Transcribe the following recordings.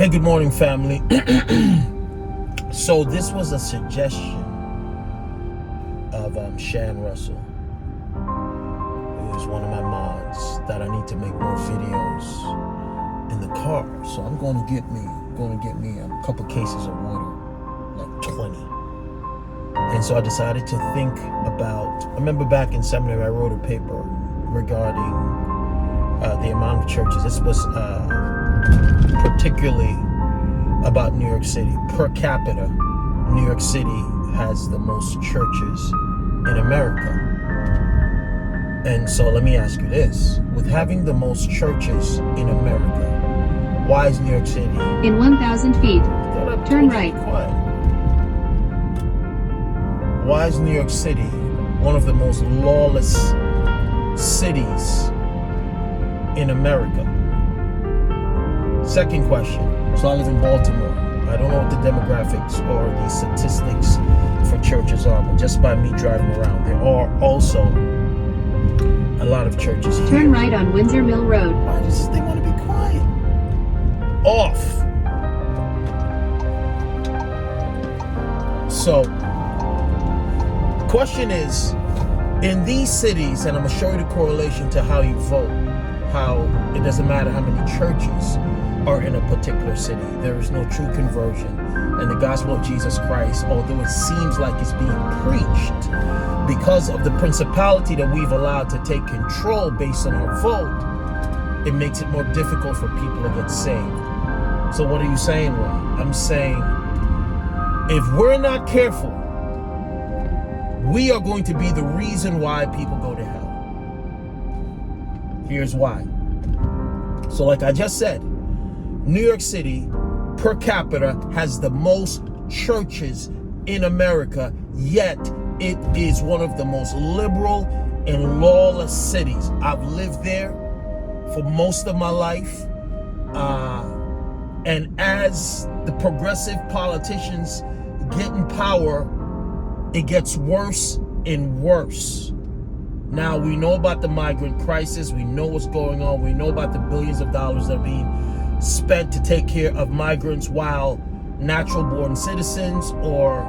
Hey, good morning, family. So this was a suggestion of Shan Russell, who is one of my mods, that I need to make more videos in the car. So I'm going to get me a couple cases of water, like 20. And so I decided to think about, I remember back in seminary I wrote a paper regarding the amount of churches. This was particularly about New York City. Per capita, New York City has the most churches in America. And so let me ask you this. With having the most churches in America, why is New York City? In 1,000 feet, turn right. Why is New York City one of the most lawless cities in America? Second question. So I live in Baltimore. I don't know what the demographics or the statistics for churches are, but just by me driving around, there are also a lot of churches here. Turn right on Windsor Mill Road. Why does this thing want to be quiet? Off. So, question is, in these cities, and I'm going to show you the correlation to how you vote, how it doesn't matter how many churches are in a particular city. There is no true conversion. And the gospel of Jesus Christ, although it seems like it's being preached, because of the principality that we've allowed to take control based on our vote, it makes it more difficult for people to get saved. So what are you saying, Ron? I'm saying, if we're not careful, we are going to be the reason why people go to hell. Here's why. So like I just said, New York City per capita has the most churches in America, yet it is one of the most liberal and lawless cities. I've lived there for most of my life. And as the progressive politicians get in power, it gets worse and worse. Now, we know about the migrant crisis. We know what's going on. We know about the billions of dollars that are being spent to take care of migrants, while natural-born citizens or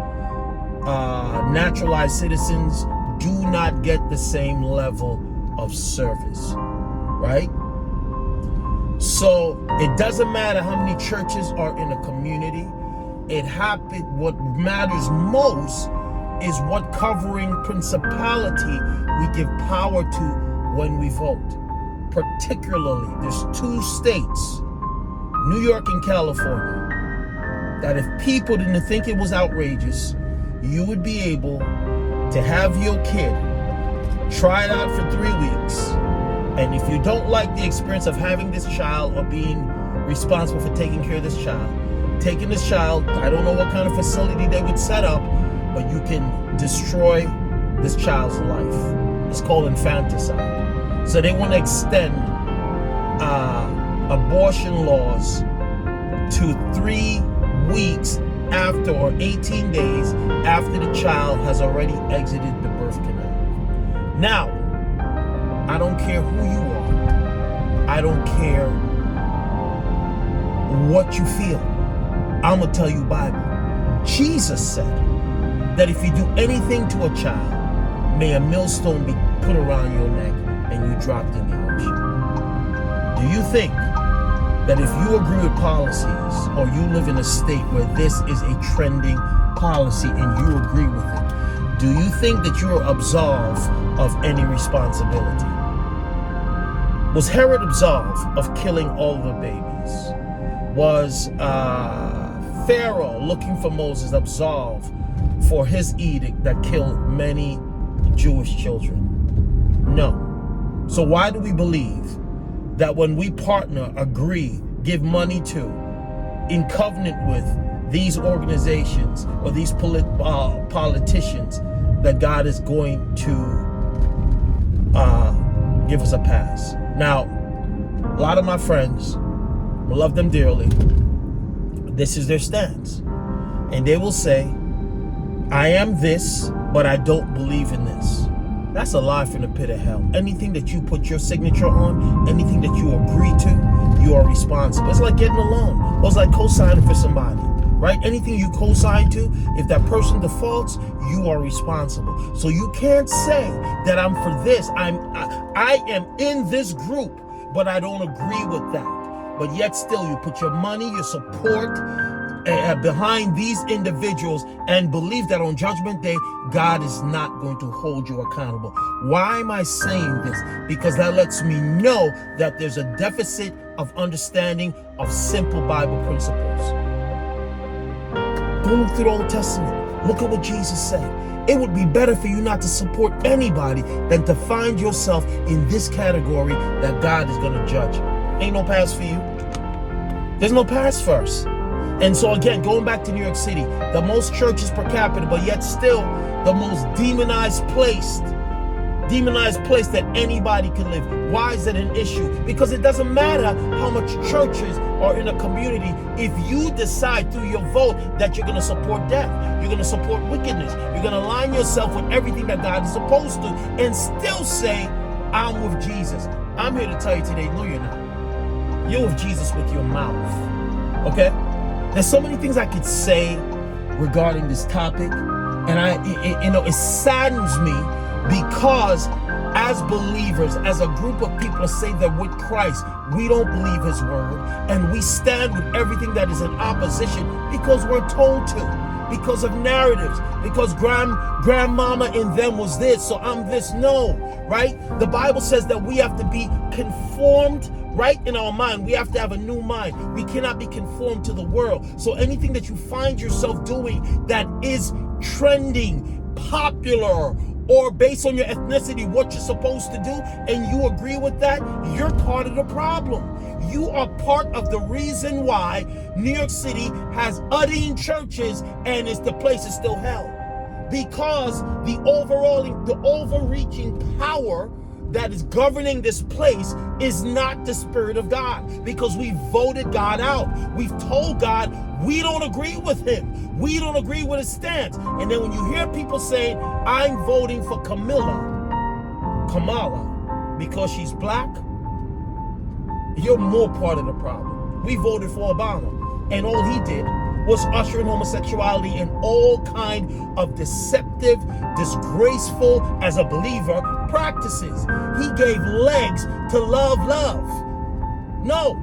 naturalized citizens do not get the same level of service, right? So it doesn't matter how many churches are in a community. What matters most is what covering principality we give power to when we vote. Particularly, there's two states, New York and California, that if people didn't think it was outrageous, you would be able to have your kid try it out for 3 weeks. And if you don't like the experience of having this child or being responsible for taking care of this child, taking this child, I don't know what kind of facility they would set up, but you can destroy this child's life. It's called infanticide. So they want to extend abortion laws to 3 weeks after, or 18 days after the child has already exited the birth canal. Now, I don't care who you are. I don't care what you feel. I'm going to tell you Bible. Jesus said that if you do anything to a child, may a millstone be put around your neck and you dropped in the ocean. Do you think that if you agree with policies, or you live in a state where this is a trending policy and you agree with it, do you think that you are absolved of any responsibility? Was Herod absolved of killing all the babies? Was Pharaoh, looking for Moses, absolved for his edict that killed many Jewish children? No. So why do we believe that when we partner, agree, give money to, in covenant with these organizations or these politicians, that God is going to give us a pass? Now, a lot of my friends, I love them dearly, this is their stance. And they will say, I am this, but I don't believe in this. That's a lie from the pit of hell. Anything that you put your signature on, anything that you agree to, you are responsible. It's like getting a loan. Or it's like co-signing for somebody, right? Anything you co-sign to, if that person defaults, you are responsible. So you can't say that I'm for this. I am in this group, but I don't agree with that. But yet still you put your money, your support behind these individuals and believe that on Judgment Day, God is not going to hold you accountable. Why am I saying this? Because that lets me know that there's a deficit of understanding of simple Bible principles. Go look through the Old Testament. Look at what Jesus said. It would be better for you not to support anybody than to find yourself in this category that God is going to judge. Ain't no pass for you. There's no pass for us. And so again, going back to New York City, the most churches per capita, but yet still the most demonized place that anybody can live. Why is it an issue? Because it doesn't matter how much churches are in a community. If you decide through your vote that you're going to support death, you're going to support wickedness, you're going to align yourself with everything that God is supposed to, and still say, I'm with Jesus. I'm here to tell you today, no, you're not. You're with Jesus with your mouth. Okay? There's so many things I could say regarding this topic, and it saddens me because as believers, as a group of people say that with Christ, we don't believe his word, and we stand with everything that is in opposition because we're told to, because of narratives, because grandmama in them was this, so I'm this. No, right? The Bible says that we have to be conformed, right, in our mind. We have to have a new mind. We cannot be conformed to the world. So anything that you find yourself doing that is trending, popular, or based on your ethnicity, what you're supposed to do, and you agree with that, you're part of the problem. You are part of the reason why New York City has udding churches and the place is still hell. Because the overreaching power that is governing this place is not the Spirit of God, because we voted God out. We've told God we don't agree with him. We don't agree with his stance. And then when you hear people saying, I'm voting for Kamala, because she's black, you're more part of the problem. We voted for Obama, and all he did was usher in homosexuality and all kind of deceptive, disgraceful, as a believer, practices. He gave legs to love. No.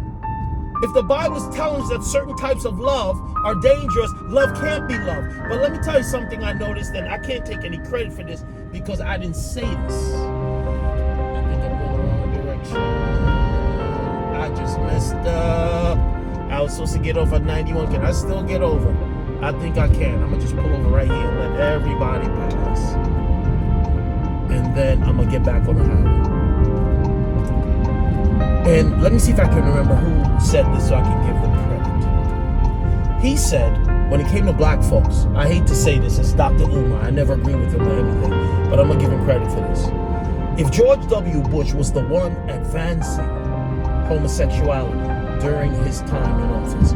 If the Bible is telling us that certain types of love are dangerous, love can't be love. But let me tell you something I noticed, and I can't take any credit for this because I didn't say this. I think I'm going the wrong direction. I just messed up. I was supposed to get over 91. Can I still get over? I think I can. I'm going to just pull over right here and let everybody pass. And then I'm going to get back on the highway. And let me see if I can remember who said this so I can give them credit. He said, when it came to black folks, I hate to say this, it's Dr. Umar. I never agree with him or anything, but I'm going to give him credit for this. If George W. Bush was the one advancing homosexuality during his time in office,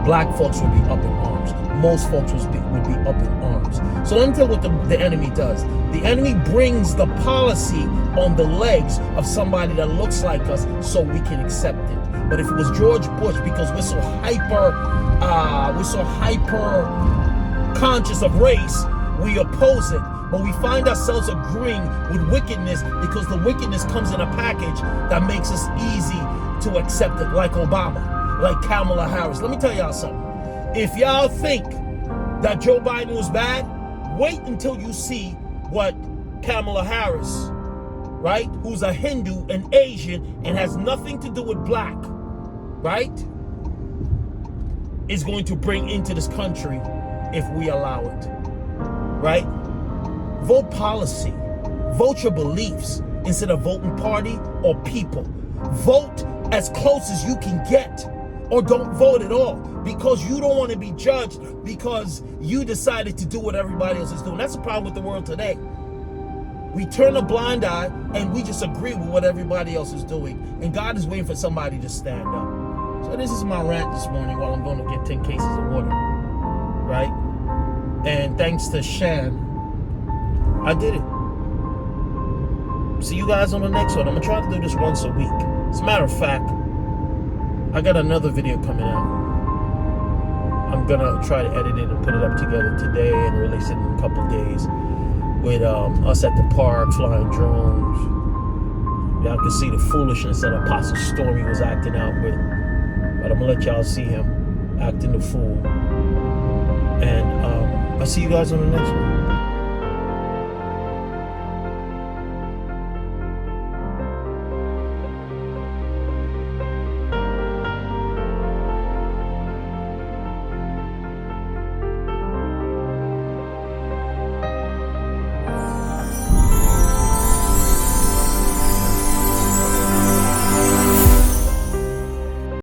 black folks would be up in arms. Most folks would be up in arms. So let me tell you what the enemy does. The enemy brings the policy on the legs of somebody that looks like us so we can accept it. But if it was George Bush, because we're so hyper conscious of race, we oppose it. But we find ourselves agreeing with wickedness because the wickedness comes in a package that makes us easy to accept it, like Obama, like Kamala Harris. Let me tell y'all something. If y'all think that Joe Biden was bad, wait until you see what Kamala Harris, right, who's a Hindu and Asian and has nothing to do with black, right, is going to bring into this country if we allow it, right? Vote policy. Vote your beliefs instead of voting party or people. Vote as close as you can get, or don't vote at all, because you don't want to be judged because you decided to do what everybody else is doing. That's the problem with the world today. We turn a blind eye and we just agree with what everybody else is doing. And God is waiting for somebody to stand up. So this is my rant this morning while I'm going to get 10 cases of water, right? And thanks to Shan, I did it. See you guys on the next one. I'm going to try to do this once a week. As a matter of fact, I got another video coming out I'm gonna try to edit it and put it up together today and release it in a couple days with us at the park flying drones. Y'all can see the foolishness that Apostle Stormy was acting out with, but I'm gonna let y'all see him acting the fool. And I'll see you guys on the next one.